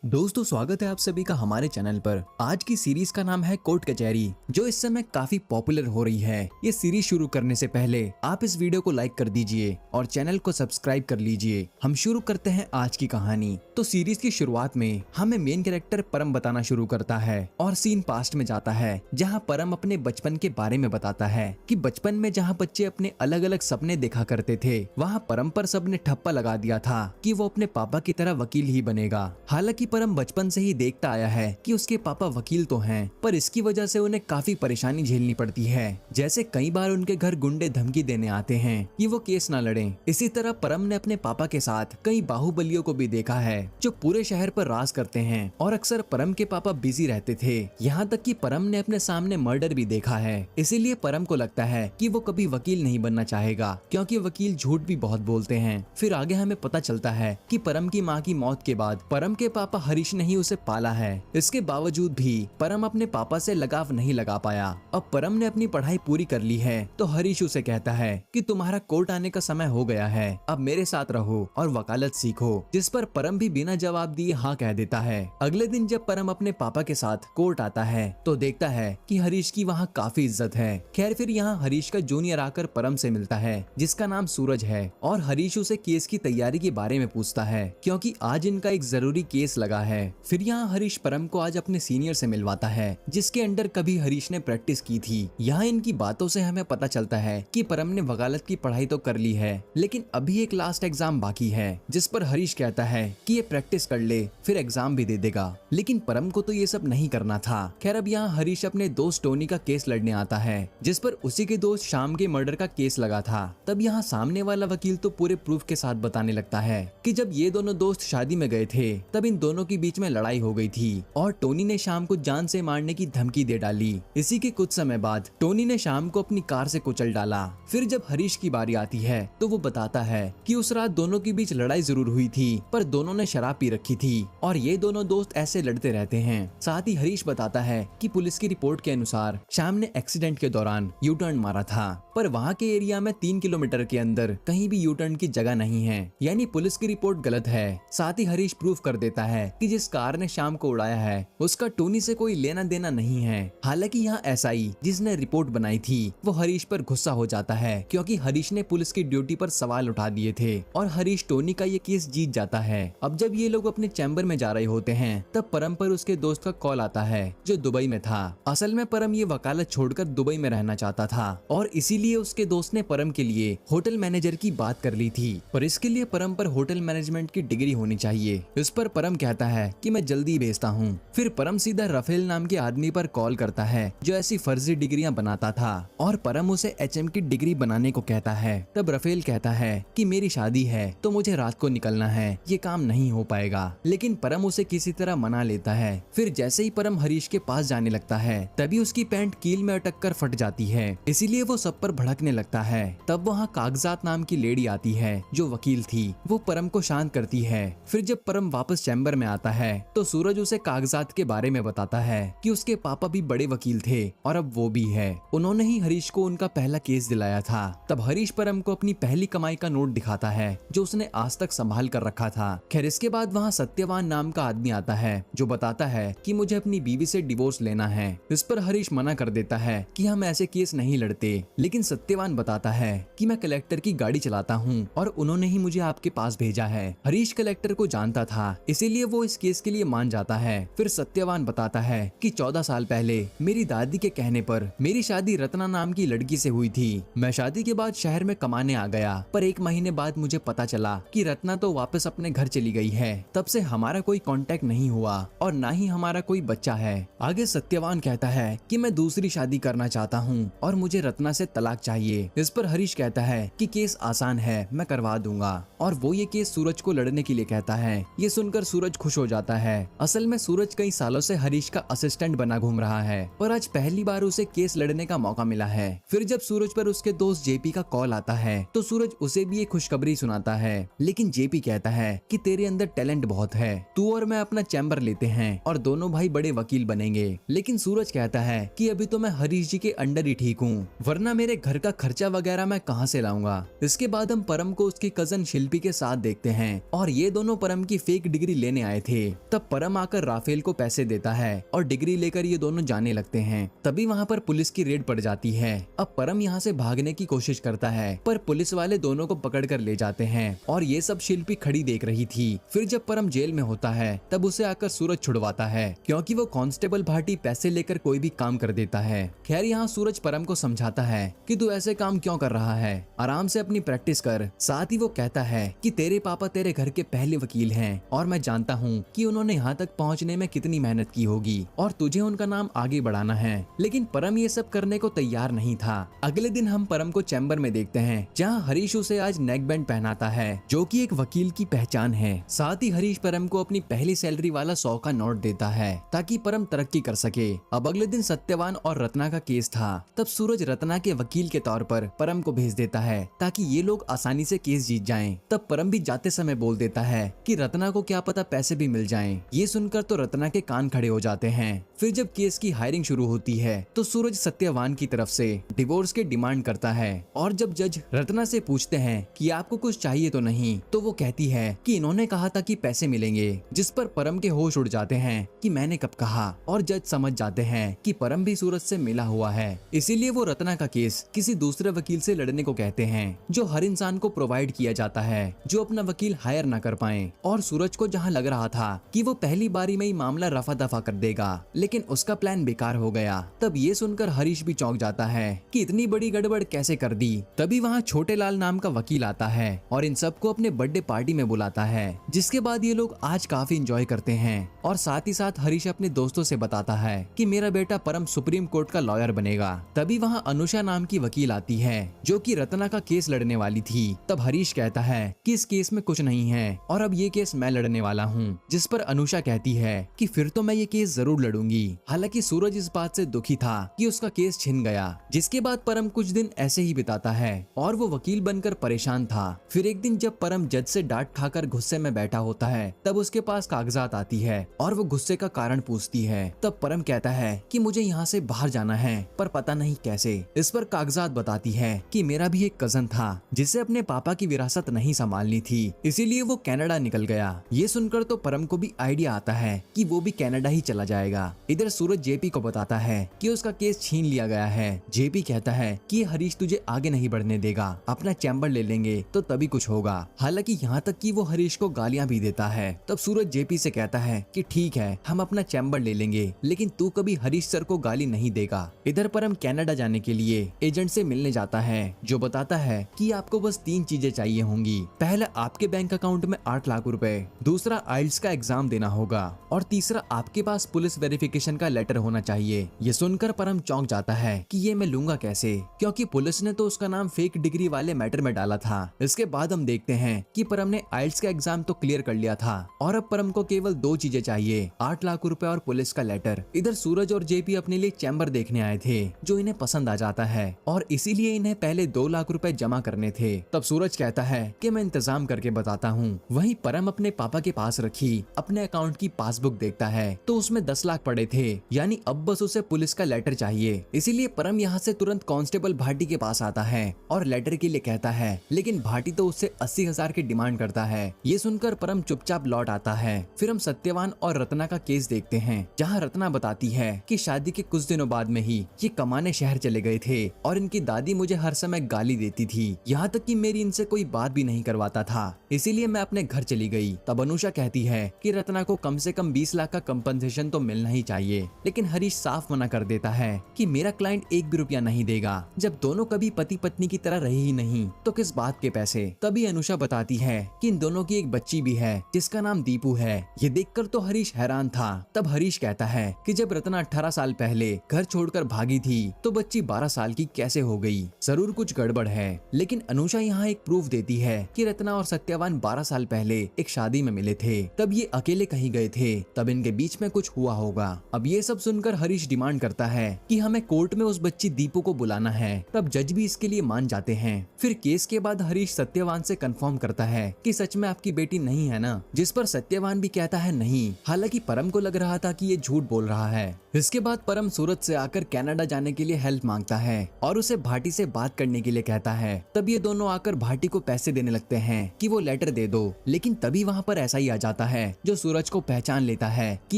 दोस्तों स्वागत है आप सभी का हमारे चैनल पर। आज की सीरीज का नाम है कोर्ट कचहरी, जो इस समय काफी पॉपुलर हो रही है। ये सीरीज शुरू करने से पहले आप इस वीडियो को लाइक कर दीजिए और चैनल को सब्सक्राइब कर लीजिए। हम शुरू करते हैं आज की कहानी। तो सीरीज की शुरुआत में हमें मेन कैरेक्टर परम बताना शुरू करता है और सीन पास्ट में जाता है, जहाँ परम अपने बचपन के बारे में बताता है कि बचपन में जहाँ बच्चे अपने अलग अलग सपने देखा करते थे, वहाँ परम पर सबने ठप्पा लगा दिया था कि वो अपने पापा की तरह वकील ही बनेगा। हालांकि परम बचपन से ही देखता आया है कि उसके पापा वकील तो हैं, पर इसकी वजह से उन्हें काफी परेशानी झेलनी पड़ती है। जैसे कई बार उनके घर गुंडे धमकी देने आते हैं कि वो केस ना लड़ें। इसी तरह परम ने अपने पापा के साथ कई बाहुबलियों को भी देखा है, जो पूरे शहर पर राज करते हैं और अक्सर परम के पापा बिजी रहते थे। यहाँ तक कि परम ने अपने सामने मर्डर भी देखा है। इसीलिए परम को लगता है कि वो कभी वकील नहीं बनना चाहेगा, क्योंकि वकील झूठ भी बहुत बोलते हैं। फिर आगे हमें पता चलता है कि परम की माँ की मौत के बाद परम के पापा हरीश ने ही उसे पाला है। इसके बावजूद भी परम अपने पापा से लगाव नहीं लगा पाया। अब परम ने अपनी पढ़ाई पूरी कर ली है तो हरीश उसे कहता है कि तुम्हारा कोर्ट आने का समय हो गया है, अब मेरे साथ रहो और वकालत सीखो। जिस पर परम भी बिना जवाब दिए हाँ कह देता है। अगले दिन जब परम अपने पापा के साथ कोर्ट आता है तो देखता है कि हरीश की वहाँ काफी इज्जत है। खैर फिर यहाँ हरीश का जूनियर आकर परम से मिलता है, जिसका नाम सूरज है, और हरीश उसे केस की तैयारी के बारे में पूछता है, क्योंकि आज इनका एक जरूरी केस लगा है। फिर यहाँ हरीश परम को आज अपने सीनियर से मिलवाता है, जिसके अंडर कभी हरीश ने प्रैक्टिस की थी। यहाँ इनकी बातों से हमें पता चलता है कि परम ने वकालत की पढ़ाई तो कर ली है, लेकिन अभी एक लास्ट एग्जाम बाकी है, जिस पर हरीश कहता है कि ये प्रैक्टिस कर ले फिर एग्जाम भी दे देगा। लेकिन परम को तो ये सब नहीं करना था। खैर अब यहाँ हरीश अपने दोस्त टोनी का केस लड़ने आता है, जिस पर उसी के दोस्त शाम के मर्डर का केस लगा था। तब यहाँ सामने वाला वकील तो पूरे प्रूफ के साथ बताने लगता है कि जब ये दोनों दोस्त शादी में गए थे तब इन दोनों के बीच में लड़ाई हो गई थी और टोनी ने शाम को जान से मारने की धमकी दे डाली। इसी के कुछ समय बाद टोनी ने शाम को अपनी कार से कुचल डाला। फिर जब हरीश की बारी आती है तो वो बताता है कि उस रात दोनों के बीच लड़ाई जरूर हुई थी, पर दोनों ने शराब पी रखी थी और ये दोनों दोस्त ऐसे लड़ते रहते हैं। साथ ही हरीश बताता है कि पुलिस की रिपोर्ट के अनुसार शाम ने एक्सीडेंट के दौरान यू टर्न मारा था, पर वहाँ के एरिया में 3 किलोमीटर के अंदर कहीं भी यू टर्न की जगह नहीं है, यानी पुलिस की रिपोर्ट गलत है। साथ ही हरीश प्रूफ कर देता है कि जिस कार ने शाम को उड़ाया है उसका टोनी से कोई लेना देना नहीं है। हालांकि यहाँ एसआई जिसने रिपोर्ट बनाई थी वो हरीश पर गुस्सा हो जाता है, क्योंकि हरीश ने पुलिस की ड्यूटी पर सवाल उठा दिए थे और हरीश टोनी का ये केस जीत जाता है। अब जब ये लोग अपने चैम्बर में जा रहे होते हैं तब परम पर उसके दोस्त का कॉल आता है, जो दुबई में था। असल में परम ये वकालत छोड़कर दुबई में रहना चाहता था और इसीलिए उसके दोस्त ने परम के लिए होटल मैनेजर की बात कर ली थी, पर इसके लिए परम पर होटल मैनेजमेंट की डिग्री होनी चाहिए। इस पर परम कहता है कि मैं जल्दी भेजता हूँ। फिर परम सीधा रफेल नाम के आदमी पर कॉल करता है, जो ऐसी फर्जी डिग्रियां बनाता था, और परम उसे एचएम की डिग्री बनाने को कहता है। तब रफेल कहता है कि मेरी शादी है तो मुझे रात को निकलना है, ये काम नहीं हो पाएगा। लेकिन परम उसे किसी तरह मना लेता है। फिर जैसे ही परम हरीश के पास जाने लगता है तभी उसकी पैंट कील में अटक कर फट जाती है, इसीलिए वो सब पर भड़कने लगता है। तब वहाँ कागजात नाम की लेडी आती है, जो वकील थी। वो परम को शांत करती है। फिर जब परम वापस चैम्बर में आता है तो सूरज उसे कागजात के बारे में बताता है कि उसके पापा भी बड़े वकील थे और अब वो भी है। उन्होंने ही हरीश को उनका पहला केस दिलाया था। तब हरीश परम को अपनी पहली कमाई का नोट दिखाता है, जो उसने आज तक संभाल कर रखा था। खैर इसके बाद वहाँ सत्यवान नाम का आदमी आता है, जो बताता है कि मुझे अपनी बीवी से डिवोर्स लेना है। इस पर हरीश मना कर देता है कि हम ऐसे केस नहीं लड़ते। लेकिन सत्यवान बताता है कि मैं कलेक्टर की गाड़ी चलाता हूँ और उन्होंने ही मुझे आपके पास भेजा है। हरीश कलेक्टर को जानता था, इसीलिए वो इस केस के लिए मान जाता है। फिर सत्यवान बताता है कि 14 साल पहले मेरी दादी के कहने पर मेरी शादी रत्ना नाम की लड़की से हुई थी। मैं शादी के बाद शहर में कमाने आ गया, पर 1 महीने बाद मुझे पता चला कि रत्ना तो वापस अपने घर चली गई है। तब से हमारा कोई कांटेक्ट नहीं हुआ और ना ही हमारा कोई बच्चा है। आगे सत्यवान कहता है कि मैं दूसरी शादी करना चाहता हूँ और मुझे रत्ना से तलाक चाहिए। इस पर हरीश कहता है कि केस आसान है, मैं करवा दूंगा, और वो ये केस सूरज को लड़ने के लिए कहता है। ये सुनकर सूरज खुश हो जाता है। असल में सूरज कई सालों से हरीश का असिस्टेंट बना घूम रहा है, पर आज पहली बार उसे केस लड़ने का मौका मिला है। फिर जब सूरज पर उसके दोस्त जेपी का कॉल आता है तो सूरज उसे भी एक खुशखबरी सुनाता है। लेकिन जेपी कहता है कि तेरे अंदर टैलेंट बहुत है, तू और मैं अपना चैम्बर लेते हैं और दोनों भाई बड़े वकील बनेंगे। लेकिन सूरज कहता है कि अभी तो मैं हरीश जी के अंडर ही ठीक हूँ, वरना मेरे घर का खर्चा वगैरह मैं कहाँ से लाऊंगा। इसके बाद हम परम को उसकी कजन शिल्पी के साथ देखते हैं और ये दोनों परम की फेक डिग्री लेने आए थे। तब परम आकर राफेल को पैसे देता है और डिग्री लेकर ये दोनों जाने लगते हैं। तभी वहाँ पर पुलिस की रेड पड़ जाती है। अब परम यहाँ से भागने की कोशिश करता है पर पुलिस वाले दोनों को पकड़ कर ले जाते हैं और ये सब शिल्पी खड़ी देख रही थी। फिर जब परम जेल में होता है तब उसे आकर सूरज छुड़वाता है क्योंकि वो कांस्टेबल भाटी पैसे लेकर कोई भी काम कर देता है। खैर यहाँ सूरज परम को समझाता है कि तू ऐसे काम क्यों कर रहा है, आराम से अपनी प्रैक्टिस कर। साथ ही वो कहता है कि तेरे पापा तेरे घर के पहले वकील हैं और मैं जानता हूँ कि उन्होंने यहाँ तक पहुँचने में कितनी मेहनत की होगी और तुझे उनका नाम आगे बढ़ाना है। लेकिन परम ये सब करने को तैयार नहीं था। अगले दिन हम परम को चैम्बर में देखते हैं जहाँ हरीश उसे आज नेक बैंड पहनाता है जो कि एक वकील की पहचान है। साथ ही हरीश परम को अपनी पहली सैलरी वाला 100 का नोट देता है ताकि परम तरक्की कर सके। अब अगले दिन सत्यवान और रत्ना का केस था। तब सूरज रत्ना के वकील के तौर पर परम को भेज देता है ताकि ये लोग आसानी से केस जीत जाएं। तब परम भी जाते समय बोल देता है कि रत्ना को क्या पता पैसे भी मिल जाएं। ये सुनकर तो रत्ना के कान खड़े हो जाते हैं। फिर जब केस की हायरिंग शुरू होती है तो सूरज सत्यवान की तरफ से डिवोर्स की डिमांड करता है और जब जज रत्ना से पूछते हैं कि आपको कुछ चाहिए तो नहीं, तो वो कहती है कि इन्होंने कहा था कि पैसे मिलेंगे, जिस पर परम के होश उड़ जाते हैं कि मैंने कब कहा। और जज समझ जाते हैं कि परम भी सूरज से मिला हुआ है, इसीलिए वो रत्ना का केस किसी दूसरे वकील से लड़ने को कहते हैं जो हर इंसान को प्रोवाइड किया जाता है जो अपना वकील हायर न कर पाए। और सूरज को जहाँ लग रहा था कि वो पहली बारी में ही मामला रफा दफा कर देगा, लेकिन उसका प्लान बेकार हो गया। तब ये सुनकर हरीश भी चौंक जाता है कि इतनी बड़ी गड़बड़ कैसे कर दी। तभी वहाँ छोटे लाल नाम का वकील आता है और इन सबको अपने बर्थडे पार्टी में बुलाता है, जिसके बाद ये लोग आज काफी एंजॉय करते हैं। और साथ ही साथ हरीश अपने दोस्तों से बताता है कि मेरा बेटा परम सुप्रीम कोर्ट का लॉयर बनेगा। तभी वहाँ अनुषा नाम की वकील आती है जो कि रत्ना का केस लड़ने वाली थी। तब हरीश कहता है कि इस केस में कुछ नहीं है और अब ये केस मैं लड़ने वाला हूँ, जिस पर अनुषा कहती है कि फिर तो मैं ये केस जरूर लड़ूंगी। हालांकि सूरज इस बात से दुखी था कि उसका केस छिन गया। जिसके बाद परम कुछ दिन ऐसे ही बिताता है और वो वकील बनकर परेशान था। फिर एक दिन जब परम जज से डांट खाकर गुस्से में बैठा होता है तब उसके पास कागजात आती है और वो गुस्से का कारण पूछती है। तब परम कहता है कि मुझे यहाँ से बाहर जाना है पर पता नहीं कैसे। इस पर कागजात बताती है कि मेरा भी एक कजन था जिसे अपने पापा की विरासत नहीं संभालनी थी, इसीलिए वो कनाडा निकल गया। ये सुनकर तो परम को भी आइडिया आता है कि वो भी कनाडा ही चला जाएगा। इधर सूरज जेपी को बताता है कि उसका केस छीन लिया गया है। जेपी कहता है कि हरीश तुझे आगे नहीं बढ़ने देगा, अपना चैम्बर ले लेंगे तो तभी कुछ होगा। हालांकि यहाँ तक कि वो हरीश को गालियां भी देता है। तब सूरज जेपी से कहता है कि ठीक है हम अपना चैम्बर ले लेंगे, लेकिन तू कभी हरीश सर को गाली नहीं देगा। इधर परम कनाडा जाने के लिए एजेंट से मिलने जाता है जो बताता है कि आपको बस 3 चीजें चाहिए होंगी। पहला आपके बैंक अकाउंट में 8 लाख रुपए, दूसरा आइल्स का एग्जाम देना होगा और तीसरा आपके पास पुलिस वेरिफिकेशन का लेटर होना चाहिए। ये सुनकर परम चौंक जाता है कि ये मैं लूंगा कैसे, क्योंकि पुलिस ने तो उसका नाम फेक डिग्री वाले मैटर में डाला था। इसके बाद हम देखते हैं कि परम ने आइल्स का एग्जाम तो क्लियर कर लिया था और अब परम को केवल 2 चीजें चाहिए, 8 लाख रुपए और पुलिस का लेटर। इधर सूरज और जेपी अपने लिए चैम्बर देखने आए थे जो इन्हें पसंद आ जाता है और इसीलिए इन्हें पहले 2 लाख रुपए जमा करने थे। तब सूरज कहता है कि मैं इंतजाम करके बताता हूँ। वहीं परम अपने पापा के पास रखी अपने अकाउंट की पासबुक देखता है तो उसमें 10 लाख पड़े थे, यानी अब बस उसे पुलिस का लेटर चाहिए। इसीलिए परम यहाँ से तुरंत कांस्टेबल भाटी के पास आता है और लेटर के लिए कहता है, लेकिन भाटी तो उससे 80,000 की डिमांड करता है। ये सुनकर परम चुपचाप लौट आता है। फिर हम सत्यवान और रत्ना का केस देखते हैं जहाँ रत्ना बताती है कि शादी के कुछ दिनों बाद में ही ये कमाने शहर चले गए थे और इनकी दादी मुझे हर समय गाली देती थी, यहाँ तक कि मेरी इनसे कोई बात भी नहीं करवाता था, इसीलिए मैं अपने घर चली गई। तब अनुषा कहती है कि रत्ना को कम से कम 20 लाख का कंपनसेशन तो मिलना ही चाहिए, लेकिन हरीश साफ मना कर देता है कि मेरा क्लाइंट 1 भी रुपया नहीं देगा। जब दोनों कभी पति पत्नी की तरह रहे ही नहीं तो किस बात के पैसे। तभी अनुषा बताती है कि इन दोनों की एक बच्ची भी है जिसका नाम दीपू है। ये देखकर तो हरीश हैरान था। तब हरीश कहता है कि जब रत्ना 18 साल पहले घर छोड़कर भागी थी तो बच्ची 12 साल की कैसे हो गई, जरूर कुछ गड़बड़ है। लेकिन अनुषा यहाँ एक प्रूफ देती है कि रत्ना और सत्यवान 12 साल पहले एक शादी में मिले थे, तब ये अकेले कहीं गए थे, तब इनके बीच में कुछ हुआ होगा। अब ये सब सुनकर हरीश डिमांड करता है कि हमें कोर्ट में उस बच्ची दीपू को बुलाना है। तब जज भी इसके लिए मान जाते हैं। फिर केस के बाद हरीश सत्यवान से कंफर्म करता है कि सच में आपकी बेटी नहीं है ना, जिस पर सत्यवान भी कहता है नहीं। हालांकि परम को लग रहा था कि ये झूठ बोल रहा है। इसके बाद परम सूरत से आकर कनाडा जाने के लिए हेल्प मांगता है और और उसे भाटी से बात करने के लिए कहता है। तब ये दोनों आकर भाटी को पैसे देने लगते हैं कि वो लेटर दे दो, लेकिन तभी वहाँ पर ऐसा ही आ जाता है जो सूरज को पहचान लेता है कि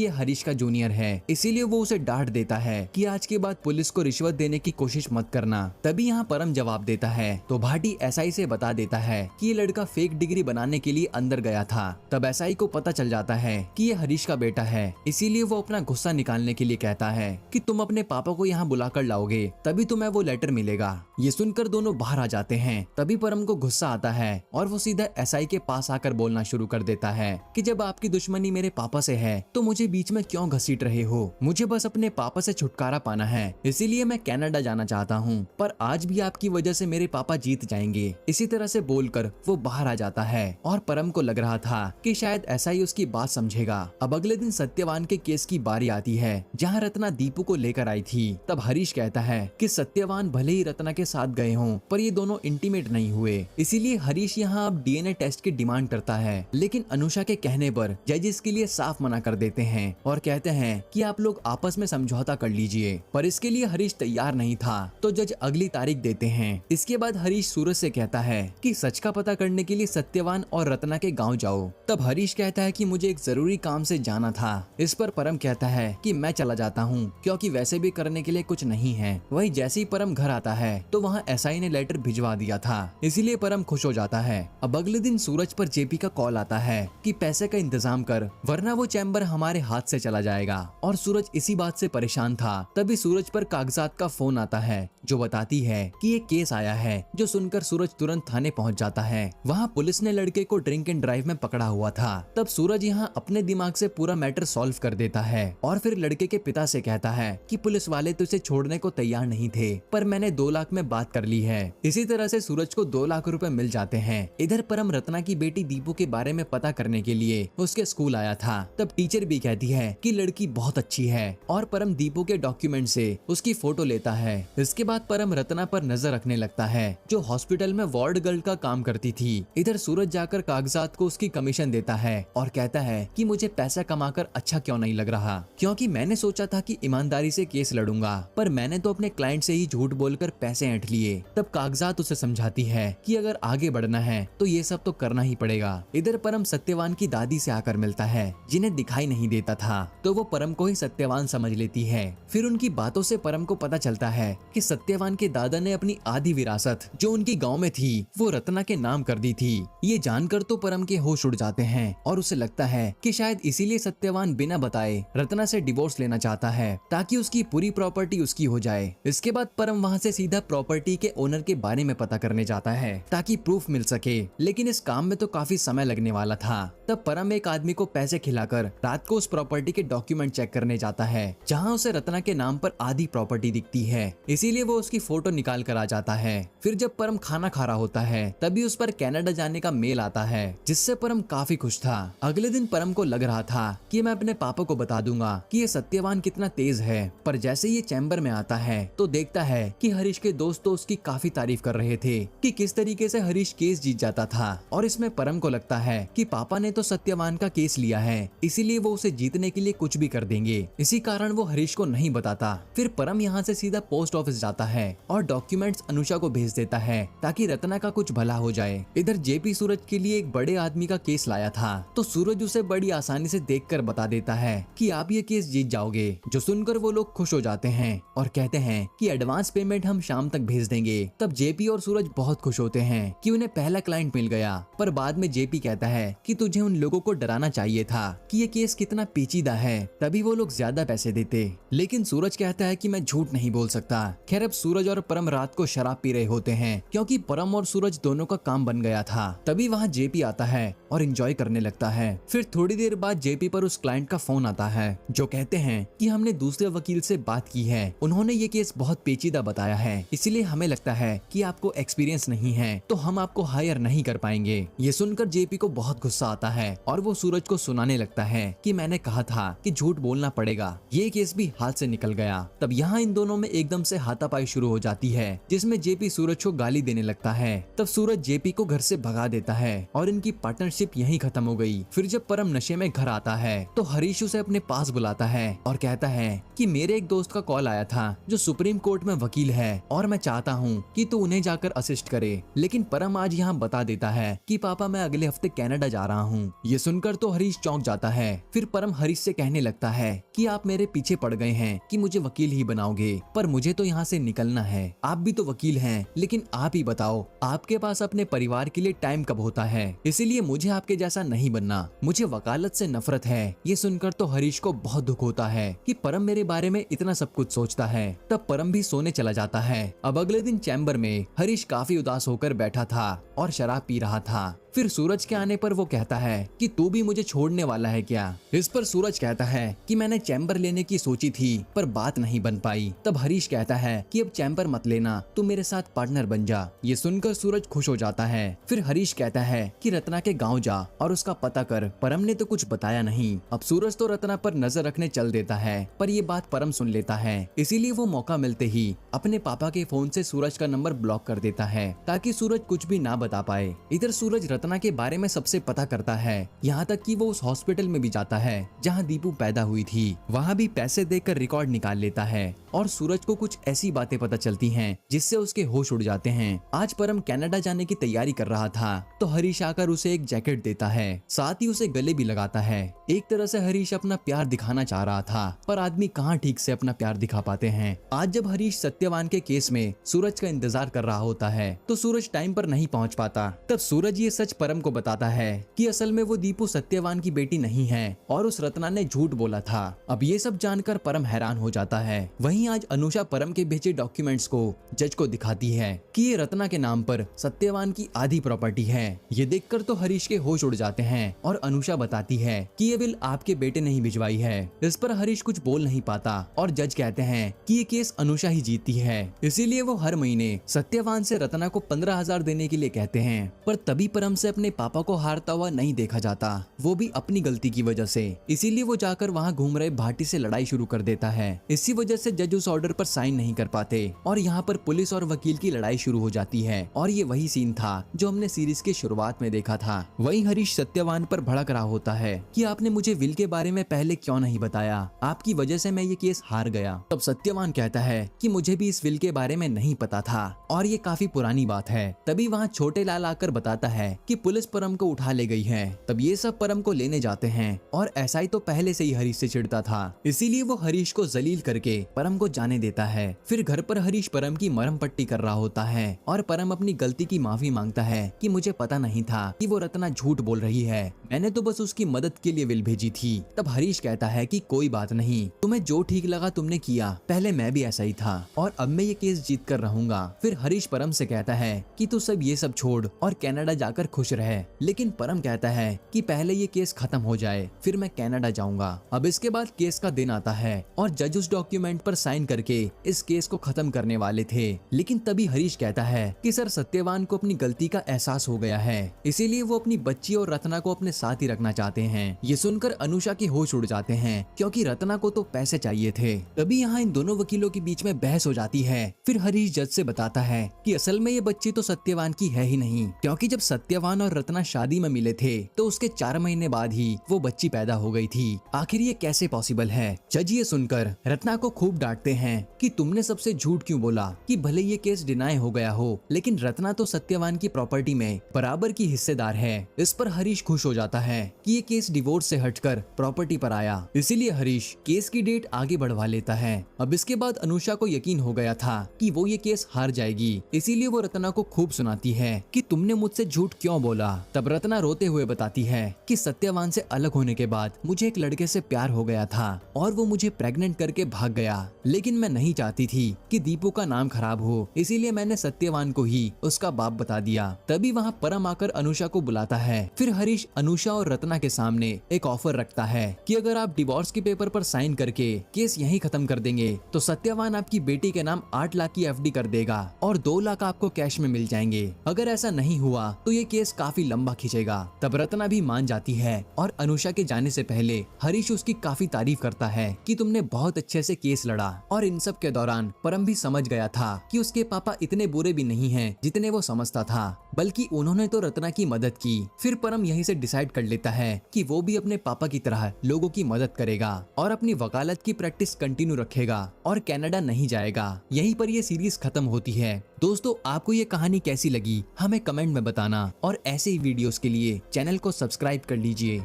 ये हरीश का जूनियर है। इसीलिए वो उसे डांट देता है कि आज के बाद पुलिस को रिश्वत देने की कोशिश मत करना। तभी यहाँ परम जवाब देता है तो भाटी एसआई से बता देता है कि ये लड़का फेक डिग्री बनाने के लिए अंदर गया था। तब एसआई को पता चल जाता है कि ये हरीश का बेटा है, इसीलिए वो अपना गुस्सा निकालने के लिए कहता है कि तुम अपने पापा को यहाँ बुलाकर लाओगे तभी तुम्हें वो लेटर मिलेगा। ये सुनकर दोनों बाहर आ जाते हैं। तभी परम को गुस्सा आता है और वो सीधा एसआई के पास आकर बोलना शुरू कर देता है कि जब आपकी दुश्मनी मेरे पापा से है तो मुझे बीच में क्यों घसीट रहे हो? मुझे बस अपने पापा से छुटकारा पाना है, इसीलिए मैं कनाडा जाना चाहता हूँ, पर आज भी आपकी वजह से मेरे पापा जीत जाएंगे। इसी तरह से बोलकर वो बाहर आ जाता है और परम को लग रहा था कि शायद एसआई उसकी बात समझेगा। अब अगले दिन सत्यवान के केस की बारी आती है जहाँ रत्ना दीपू को लेकर आई थी। तब हरीश कहता है कि सत्यवान भले ही रत्ना के साथ गए हों पर ये दोनों इंटीमेट नहीं हुए, इसीलिए हरीश यहाँ अब डीएनए टेस्ट की डिमांड करता है। लेकिन अनुषा के कहने पर जज इसके लिए साफ मना कर देते हैं और कहते हैं कि आप लोग आपस में समझौता कर लीजिए, पर इसके लिए हरीश तैयार नहीं था तो जज अगली तारीख देते हैं। इसके बाद हरीश सूरज से कहता है कि सच का पता करने के लिए सत्यवान और रत्ना के गाँव जाओ। तब हरीश कहता है कि मुझे एक जरूरी काम से जाना था। इस पर परम कहता है कि मैं चला जाता हूँ क्योंकि वैसे भी करने के लिए कुछ नहीं है। वही जैसे ही परम घर आता है तो वहाँ एसआई ने लेटर भिजवा दिया था, इसीलिए परम खुश हो जाता है। अब अगले दिन सूरज पर जेपी का कॉल आता है कि पैसे का इंतजाम कर वरना वो चैम्बर हमारे हाथ से चला जाएगा, और सूरज इसी बात से परेशान था। तभी सूरज पर कागजात का फोन आता है जो बताती है कि ये केस आया है, जो सुनकर सूरज तुरंत थाने पहुंच जाता है। वहाँ पुलिस ने लड़के को ड्रिंक एंड ड्राइव में पकड़ा हुआ था। तब सूरज यहाँ अपने दिमाग से पूरा मैटर सॉल्व कर देता है और फिर लड़के के पिता से कहता है कि पुलिस वाले तो इसे छोड़ने को तैयार नहीं थे, पर मैंने 2 लाख में बात कर ली है। इसी तरह से सूरज को 2 लाख रुपए मिल जाते हैं। इधर परम रत्ना की बेटी दीपू के बारे में पता करने के लिए उसके स्कूल आया था। तब टीचर भी कहती है कि लड़की बहुत अच्छी है और परम दीपू के डॉक्यूमेंट से उसकी फोटो लेता है। इसके बाद परम रत्ना पर नजर रखने लगता है जो हॉस्पिटल में वार्ड गर्ल का काम करती थी। इधर सूरज जाकर कागजात को उसकी कमीशन देता है और कहता है कि मुझे पैसा कमाकर अच्छा क्यों नहीं लग रहा, क्योंकि मैंने सोचा था कि ईमानदारी से केस लड़ूंगा, पर मैंने तो अपने क्लाइंट से ही झूठ बोलकर पैसे ऐंठ लिए। तब कागजात उसे समझाती है कि अगर आगे बढ़ना है तो ये सब तो करना ही पड़ेगा। इधर परम सत्यवान की दादी से आकर मिलता है जिन्हें दिखाई नहीं देता था, तो वो परम को ही सत्यवान समझ लेती है। फिर उनकी बातों से परम को पता चलता है कि सत्यवान के दादा ने अपनी आधी विरासत जो उनकी गांव में थी वो रत्ना के नाम कर दी थी। ये जानकर तो परम के होश उड़ जाते हैं और उसे लगता है कि शायद इसीलिए सत्यवान बिना बताए रत्ना से डिवोर्स लेना चाहता है ताकि उसकी पूरी प्रॉपर्टी उसकी हो जाए। इसके बाद परम वहाँ से सीधा प्रॉपर्टी के ओनर के बारे में पता करने जाता है ताकि प्रूफ मिल सके, लेकिन इस काम में तो काफी समय लगने वाला था। तब परम एक आदमी को पैसे खिलाकर रात को उस प्रॉपर्टी के डॉक्यूमेंट चेक करने जाता है जहाँ उसे रत्ना के नाम पर आधी प्रॉपर्टी दिखती है, इसीलिए वो उसकी फोटो निकाल कर आ जाता है। फिर जब परम खाना खा रहा होता है तभी उस पर कनाडा जाने का मेल आता है जिससे परम काफी खुश था। अगले दिन परम को लग रहा था कि मैं अपने पापा को बता दूंगा कि ये सत्यवान कितना तेज है, पर जैसे ये चैम्बर में आता है तो देखता है कि हरीश के दोस्त तो उसकी काफी तारीफ कर रहे थे कि किस तरीके से हरीश केस जीत जाता था, और इसमें परम को लगता है कि पापा ने तो सत्यवान का केस लिया है इसीलिए वो उसे जीतने के लिए कुछ भी कर देंगे। इसी कारण वो हरीश को नहीं बताता। फिर परम यहाँ से सीधा पोस्ट ऑफिस जाता है और डॉक्यूमेंट्स अनुषा को भेज देता है ताकि रत्ना का कुछ भला हो जाए। इधर जेपी सूरज के लिए एक बड़े आदमी का केस लाया था तो सूरज उसे बड़ी आसानी से देखकर बता देता है कि आप ये केस जीत जाओगे, जो सुनकर वो लोग खुश हो जाते हैं और कहते हैं कि एडवांस पेमेंट हम शाम तक भेज देंगे। तब जेपी और सूरज बहुत खुश होते हैं कि उन्हें पहला क्लाइंट मिल गया, पर बाद में जेपी कहता है कि तुझे उन लोगों को डराना चाहिए था कि ये केस कितना पेचीदा है, तभी वो लोग ज्यादा पैसे देते। लेकिन सूरज कहता है कि मैं झूठ नहीं बोल सकता। खैर अब सूरज और परम रात को शराब पी रहे होते हैं क्योंकि परम और सूरज दोनों का काम बन गया था। तभी वहाँ जेपी आता है और एंजॉय करने लगता है। फिर थोड़ी देर बाद जेपी पर उस क्लाइंट का फोन आता है जो कहते हैं कि हमने दूसरे वकील से बात की है, उन्होंने ये केस बहुत पेचीदा बताया है, इसलिए हमें लगता है कि आपको एक्सपीरियंस नहीं है तो हम आपको हायर नहीं कर पाएंगे। ये सुनकर जेपी को बहुत गुस्सा आता है और वो सूरज को सुनाने लगता है कि मैंने कहा था कि झूठ बोलना पड़ेगा, ये केस भी हाथ से निकल गया। तब यहाँ इन दोनों में एकदम से हाथापाई शुरू हो जाती है जिसमें जेपी सूरज को गाली देने लगता है। तब सूरज जेपी को घर से भगा देता है और इनकी पार्टनरशिप यहीं खत्म हो गई। फिर जब परम नशे में घर आता है तो हरीश उसे अपने पास बुलाता है और कहता है कि मेरे एक दोस्त का कॉल आया था जो सुप्रीम कोर्ट में वकील वकील है और मैं चाहता हूँ कि तू उन्हें जाकर असिस्ट करे। लेकिन परम आज यहाँ बता देता है कि पापा मैं अगले हफ्ते कनाडा जा रहा हूँ। ये सुनकर तो हरीश चौंक जाता है। फिर परम हरीश से कहने लगता है कि आप मेरे पीछे पड़ गए हैं कि मुझे वकील ही बनाओगे, पर मुझे तो यहाँ से निकलना है। आप भी तो वकील हैं, लेकिन आप ही बताओ आपके पास अपने परिवार के लिए टाइम कब होता है? इसीलिए मुझे आपके जैसा नहीं बनना, मुझे वकालत से नफरत है। ये सुनकर तो हरीश को बहुत दुख होता है कि परम मेरे बारे में इतना सब कुछ सोचता है। तब परम भी सोने चला जाता है। अब अगले दिन चैम्बर में हरीश काफी उदास होकर बैठा था और शराब पी रहा था। फिर सूरज के आने पर वो कहता है कि तू भी मुझे छोड़ने वाला है क्या? इस पर सूरज कहता है कि मैंने चैम्बर लेने की सोची थी पर बात नहीं बन पाई। तब हरीश कहता है कि अब चैम्बर मत लेना, तू मेरे साथ पार्टनर बन जा। ये सुनकर सूरज खुश हो जाता है। फिर हरीश कहता है कि रत्ना के गाँव जा और उसका पता कर। परम ने तो कुछ बताया नहीं। अब सूरज तो रत्ना पर नजर रखने चल देता है, पर ये बात परम सुन लेता है। इसीलिए वो मौका मिलते ही अपने पापा के फोन से सूरज का नंबर ब्लॉक कर देता है ताकि सूरज कुछ भी ना बता पाए। इधर सूरज रत्ना के बारे में सबसे पता करता है, यहाँ तक कि वो उस हॉस्पिटल में भी जाता है जहाँ दीपू पैदा हुई थी। वहाँ भी पैसे देकर रिकॉर्ड निकाल लेता है और सूरज को कुछ ऐसी बातें पता चलती हैं जिससे उसके होश उड़ जाते हैं। आज परम कनाडा जाने की तैयारी कर रहा था तो हरीश आकर उसे एक जैकेट देता है, साथ ही उसे गले भी लगाता है। एक तरह से हरीश अपना प्यार दिखाना चाह रहा था, पर आदमी कहाँ ठीक से अपना प्यार दिखा पाते हैं। आज जब हरीश सत्यवान के केस में सूरज का इंतजार कर रहा होता है तो सूरज टाइम पर नहीं पहुँच पाता। तब सूरज ये सच परम को बताता है कि असल में वो दीपू सत्यवान की बेटी नहीं है और उस रत्ना ने झूठ बोला था। अब ये सब जानकर परम हैरान हो जाता है। वहीं आज अनुषा परम के भेजे डॉक्यूमेंट्स को जज को दिखाती है कि ये रत्ना के नाम पर सत्यवान की आधी प्रॉपर्टी है। ये देखकर तो हरीश के होश उड़ जाते हैं और अनुषा बताती है कि ये बिल आपके बेटे ने ही भिजवाई है। इस पर हरीश कुछ बोल नहीं पाता और जज कहते हैं कि ये केस अनुषा ही जीती है, इसीलिए वो हर महीने सत्यवान से रत्ना को 15,000 देने के लिए कहते हैं। पर तभी परम से अपने पापा को हारता हुआ नहीं देखा जाता, वो भी अपनी गलती की वजह से। इसीलिए वो जाकर वहाँ घूम रहे भाटी से लड़ाई शुरू कर देता है। इसी वजह से जज उस ऑर्डर पर साइन नहीं कर पाते और यहाँ पर पुलिस और वकील की लड़ाई शुरू हो जाती है। और ये वही सीन था जो हमने सीरीज के शुरुआत में देखा था। वहीं हरीश सत्यवान पर भड़क रहा होता है कि आपने मुझे विल के बारे में पहले क्यों नहीं बताया, आपकी वजह से मैं ये केस हार गया। तब सत्यवान कहता है कि मुझे भी इस विल के बारे में नहीं पता था और ये काफी पुरानी बात है। तभी वहाँ छोटे लाल आकर बताता है कि पुलिस परम को उठा ले गई है। तब ये सब परम को लेने जाते हैं और एसआई तो पहले से ही हरीश से चिढ़ता था, इसीलिए वो हरीश को जलील करके परम को जाने देता है। फिर घर पर हरीश परम की मरहम पट्टी कर रहा होता है और परम अपनी गलती की माफी मांगता है कि मुझे पता नहीं था कि वो रत्ना झूठ बोल रही है, मैंने तो बस उसकी मदद के लिए विल भेजी थी। तब हरीश कहता है कि कोई बात नहीं, तुम्हें जो ठीक लगा तुमने किया, पहले मैं भी ऐसा ही था और अब मैं ये केस जीत कर रहूंगा। फिर हरीश परम से कहता है कि तू सब ये सब छोड़ और कनाडा जाकर खुश रहे। लेकिन परम कहता है कि पहले ये केस खत्म हो जाए फिर मैं कनाडा जाऊंगा। अब इसके बाद केस का दिन आता है और जज उस डॉक्यूमेंट पर साइन करके इस केस को खत्म करने वाले थे। लेकिन तभी हरीश कहता है कि सर सत्यवान को अपनी गलती का एहसास हो गया है, इसीलिए वो अपनी बच्ची और रत्ना को अपने साथ ही रखना चाहते हैं। ये सुनकर अनुषा के होश उड़ जाते हैं क्योंकि रत्ना को तो पैसे चाहिए थे। तभी यहाँ इन दोनों वकीलों के बीच में बहस हो जाती है। फिर हरीश जज से बताता है कि असल में ये बच्ची तो सत्यवान की है ही नहीं, क्योंकि जब सत्यवान और रत्ना शादी में मिले थे तो उसके 4 महीने बाद ही वो बच्ची पैदा हो गई थी। आखिर ये कैसे पॉसिबल है? जज ये सुनकर रत्ना को खूब डांटते हैं कि तुमने सबसे झूठ क्यों बोला कि भले ये केस डिनाई हो गया हो, लेकिन रत्ना तो सत्यवान की प्रॉपर्टी में बराबर की हिस्सेदार है। इस पर हरीश खुश हो जाता है कि ये केस डिवोर्स से हटकर प्रॉपर्टी पर आया, इसीलिए हरीश केस की डेट आगे बढ़वा लेता है। अब इसके बाद अनुषा को यकीन हो गया था कि वो ये केस हार जाएगी, इसीलिए वो रत्ना को खूब सुनाती है कि तुमने मुझसे झूठ क्यों बोला। तब रत्ना रोते हुए बताती है कि सत्यवान से अलग होने के बाद मुझे एक लड़के से प्यार हो गया था और वो मुझे प्रेग्नेंट करके भाग गया, लेकिन मैं नहीं चाहती थी कि दीपू का नाम खराब हो, इसीलिए मैंने सत्यवान को ही उसका बाप बता दिया। तभी वहाँ परम आकर अनुषा को बुलाता है। फिर हरीश अनुषा और रत्ना के सामने एक ऑफर रखता है कि अगर आप डिवोर्स के पेपर पर साइन करके केस यहीं खत्म कर देंगे तो सत्यवान आपकी बेटी के नाम 8 लाख की एफडी कर देगा और 2 लाख आपको कैश में मिल जाएंगे। अगर ऐसा नहीं हुआ तो ये केस काफी लंबा खींचेगा। तब रत्ना भी मान जाती है और अनुषा के जाने से पहले हरीश उसकी काफी तारीफ करता है कि तुमने बहुत अच्छे से केस लड़ा और इन सब के दौरान परम भी समझ गया था कि उसके पापा इतने बुरे भी नहीं हैं जितने वो समझता था, बल्कि उन्होंने तो रत्ना की मदद की। फिर परम यहीं से डिसाइड कर लेता है कि वो भी अपने पापा की तरह लोगों की मदद करेगा और अपनी वकालत की प्रैक्टिस कंटिन्यू रखेगा और कनाडा नहीं जाएगा। यहीं पर ये सीरीज खत्म होती है। दोस्तों, आपको ये कहानी कैसी लगी हमें कमेंट में बताना और ऐसे ही वीडियोस के लिए चैनल को सब्सक्राइब कर लीजिए।